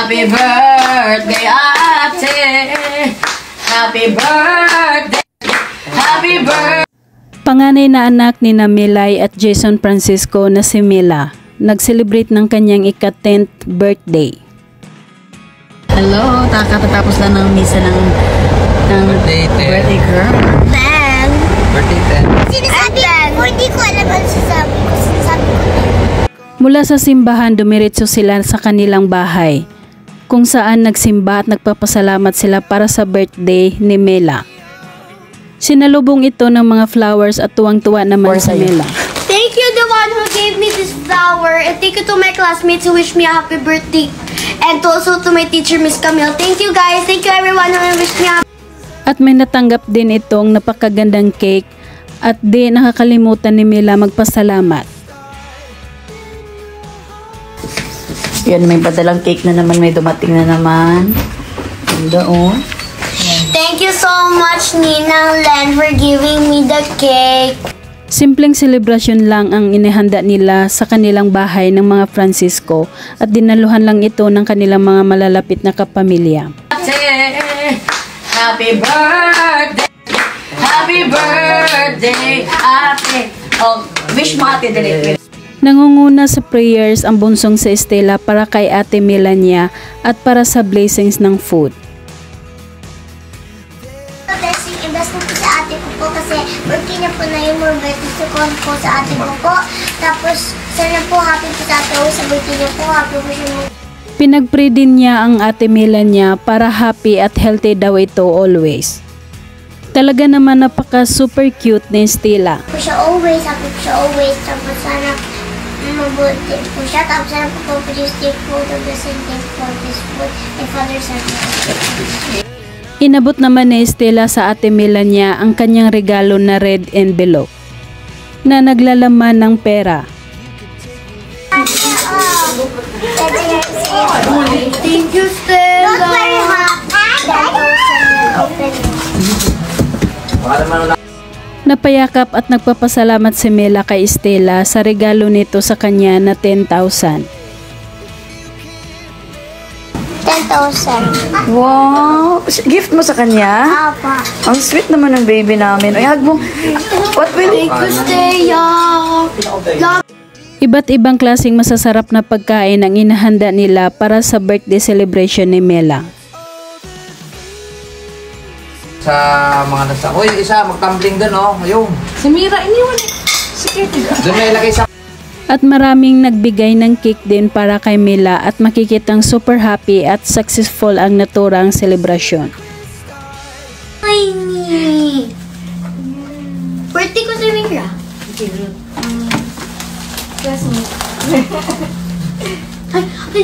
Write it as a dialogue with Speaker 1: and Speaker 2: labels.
Speaker 1: Happy birthday, ate. Happy birthday. Happy birthday.
Speaker 2: Panganay na anak ni Milay at Jason Francisco na si Mila, nag-celebrate ng kanyang ika-10th birthday.
Speaker 1: Hello, kakatapos lang ng misa ng birthday girl.
Speaker 3: Then,
Speaker 4: Birthday 10.
Speaker 3: sinasabi ko, hindi ko alam ang sinasabi ko.
Speaker 2: Mula sa simbahan, dumiretso sila sa kanilang bahay, kung saan nagsimba at nagpapasalamat sila para sa birthday ni Mela. Sinalubong ito ng mga flowers at tuwang-tuwa naman si Mela.
Speaker 3: Thank you, the one who gave me this flower. And thank you to my classmates who wished me a happy birthday. And also to my teacher, Miss Camille. Thank you, guys. Thank you, everyone who wished me a happy birthday.
Speaker 2: At may natanggap din itong napakagandang cake at di nakakalimutan ni Mela magpasalamat.
Speaker 1: Yan, may padalang cake na naman, may dumating na naman. Doon.
Speaker 3: Thank you so much, Ninang Len, for giving me the cake.
Speaker 2: Simpleng selebrasyon lang ang inihanda nila sa kanilang bahay ng mga Francisco at dinaluhan lang ito ng kanilang mga malalapit na kapamilya.
Speaker 1: Happy birthday! Happy birthday, ate! Oh, wish mo ate, dali.
Speaker 2: Nangunguna sa prayers ang bunsong si Estela para kay ate Melania at para sa blessings ng food.
Speaker 3: Blessing po sa ate ko po kasi birthday na po na yung birthday ko sa ate ko po. Tapos, sana po happy po sa ate ko sa birthday niya po. Happy po siya mo.
Speaker 2: Pinag-pray din niya ang ate Melania para happy at healthy daw ito always. Talaga naman napaka super cute ni Estela.
Speaker 3: Happy po siya always, happy po siya always. Tapos sana mabuti po siya. Tapos sana po produce the food of the sentence for this food and Father Son.
Speaker 2: Inabot naman ni Estela sa ate Melania ang kanyang regalo na red envelope na naglalaman ng pera.
Speaker 3: Thank you, Stella. Not very hot.
Speaker 2: Napayakap at nagpapasalamat si Mela kay Estela sa regalo nito sa kanya na 10,000.
Speaker 3: 10,000.
Speaker 1: Wow! Gift mo sa kanya?
Speaker 3: Apa.
Speaker 1: Ang sweet naman ng baby namin. Ay, hug mo. What will
Speaker 3: Thank you, Stella.
Speaker 2: Iba't ibang klaseng masasarap na pagkain ang inahanda nila para sa birthday celebration ni Mela.
Speaker 4: Sa mga nasa... Uy, isa, magtumbling dun, oh. Ayun.
Speaker 1: Si Mira, iniwan. Sige.
Speaker 4: Doon may ilagay sa...
Speaker 2: At maraming nagbigay ng cake din para kay Mela at makikitang super happy at successful ang naturang selebrasyon.
Speaker 3: Ay, ni. Birthday ko si Mira. Ay,